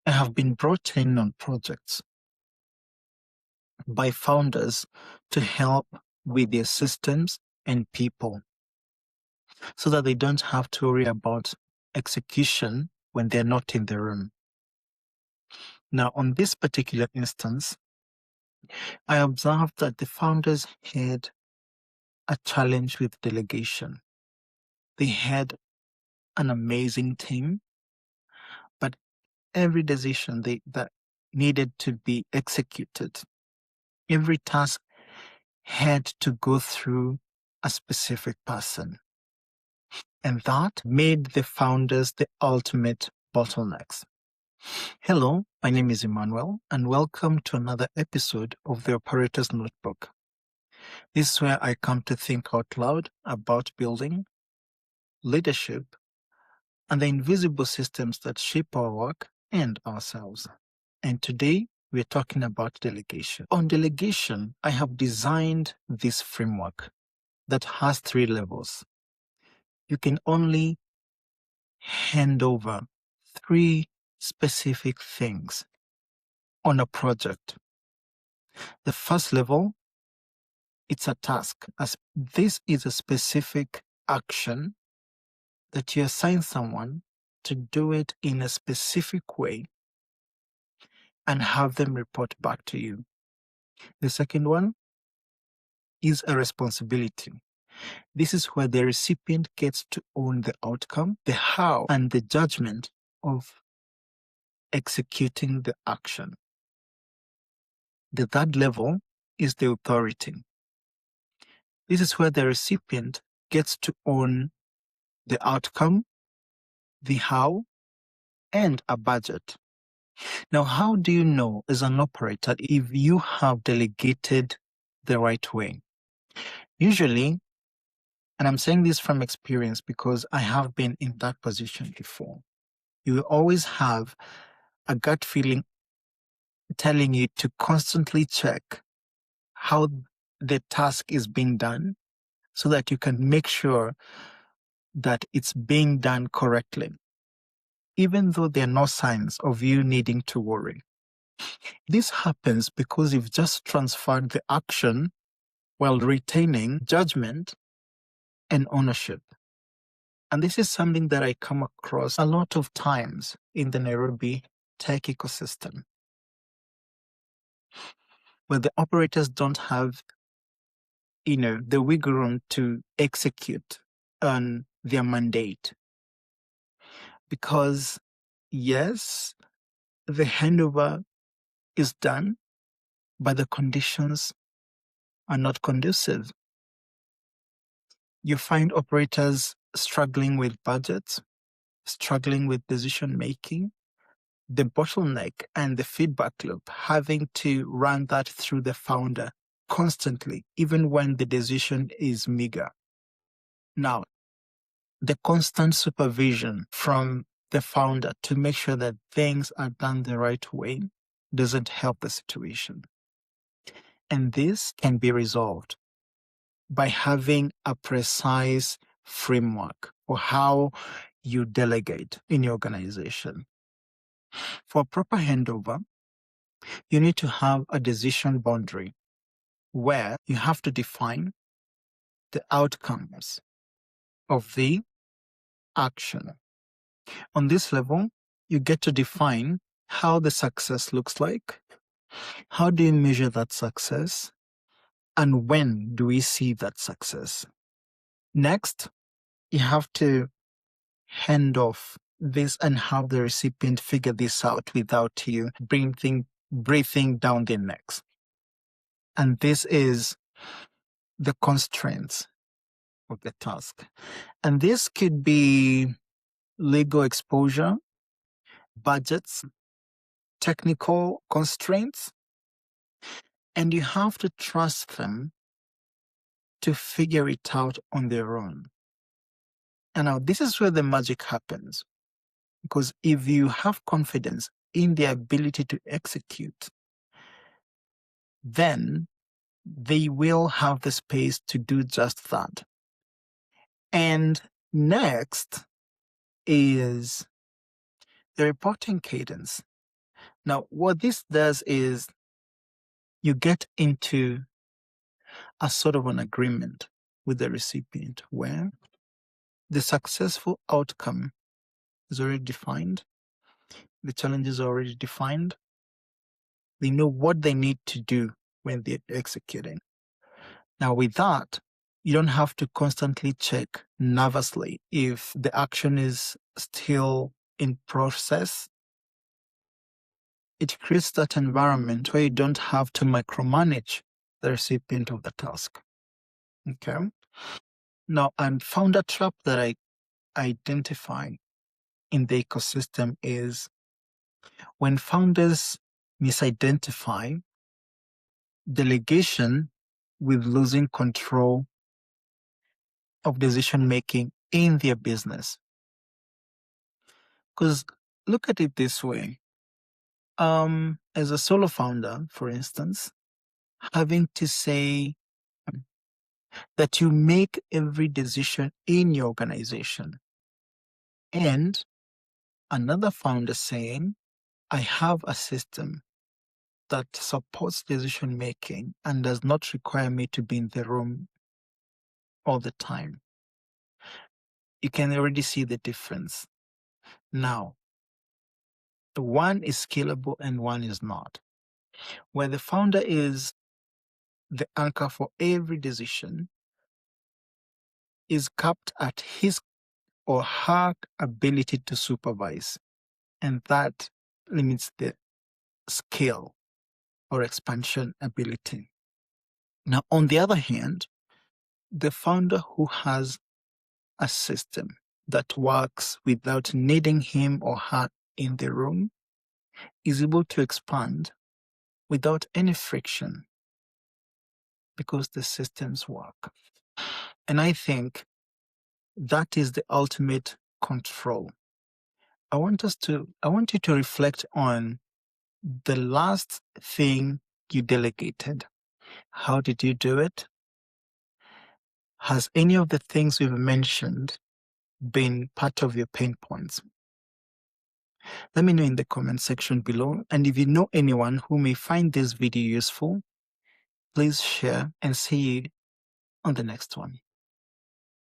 I have been brought in on projects by founders to help with their systems and people so that they don't have to worry about execution when they're not in the room. Now, on this particular instance, I observed that the founders had a challenge with delegation. They had an amazing team, but every decision that needed to be executed, every task had to go through a specific person. And that made the founders the ultimate bottlenecks. Hello, my name is Emmanuel, and welcome to another episode of the Operator's Notebook. This is where I come to think out loud about building, leadership, and the invisible systems that shape our work and ourselves. And today, we're talking about delegation. On delegation, I have designed this framework that has 3 levels. You can only hand over 3 specific things on a project. The first level, it's a task. As this is a specific action that you assign someone to do it in a specific way and have them report back to you. The second one is a responsibility. This is where the recipient gets to own the outcome, the how, and the judgment of executing the action. The third level is the authority. This is where the recipient gets to own the outcome, the how, and a budget. Now, how do you know as an operator if you have delegated the right way? Usually, and I'm saying this from experience because I have been in that position before, you will always have a gut feeling telling you to constantly check how the task is being done so that you can make sure that it's being done correctly, even though there are no signs of you needing to worry. This happens because you've just transferred the action while retaining judgment and ownership. And this is something that I come across a lot of times in the Nairobi tech ecosystem, where the operators don't have, the wiggle room to execute on their mandate. Because yes, the handover is done, but the conditions are not conducive. You find operators struggling with budgets, struggling with decision making, the bottleneck and the feedback loop, having to run that through the founder constantly, even when the decision is meager. Now, the constant supervision from the founder to make sure that things are done the right way doesn't help the situation. And this can be resolved by having a precise framework for how you delegate in your organization. For a proper handover, you need to have a decision boundary where you have to define the outcomes of the action. On this level, you get to define how the success looks like, how do you measure that success, and when do we see that success. Next, you have to hand off this and have the recipient figure this out without you breathing down their necks. And this is the constraints of the task. And this could be legal exposure, budgets, technical constraints, and you have to trust them to figure it out on their own. And now this is where the magic happens. Because if you have confidence in their ability to execute, then they will have the space to do just that. And next is the reporting cadence. Now, what this does is you get into a sort of an agreement with the recipient where the successful outcome is already defined, the challenges are already defined, they know what they need to do when they're executing. Now, with that, you don't have to constantly check nervously if the action is still in process. It creates that environment where you don't have to micromanage the recipient of the task. Okay. Now, and founder trap that I identify in the ecosystem is when founders misidentify delegation with losing control of decision making in their business. Because look at it this way. As a solo founder, for instance, having to say that you make every decision in your organization, and another founder saying, I have a system that supports decision making and does not require me to be in the room all the time. You can already see the difference. Now, one is scalable and one is not. Where the founder is the anchor for every decision, is capped at his or her ability to supervise, and that limits the scale or expansion ability. Now, on the other hand, the founder who has a system that works without needing him or her in the room is able to expand without any friction because the systems work. And I think that is the ultimate control. I want you to reflect on the last thing you delegated. How did you do it? Has any of the things we've mentioned been part of your pain points? Let me know in the comment section below. And if you know anyone who may find this video useful, please share and see you on the next one.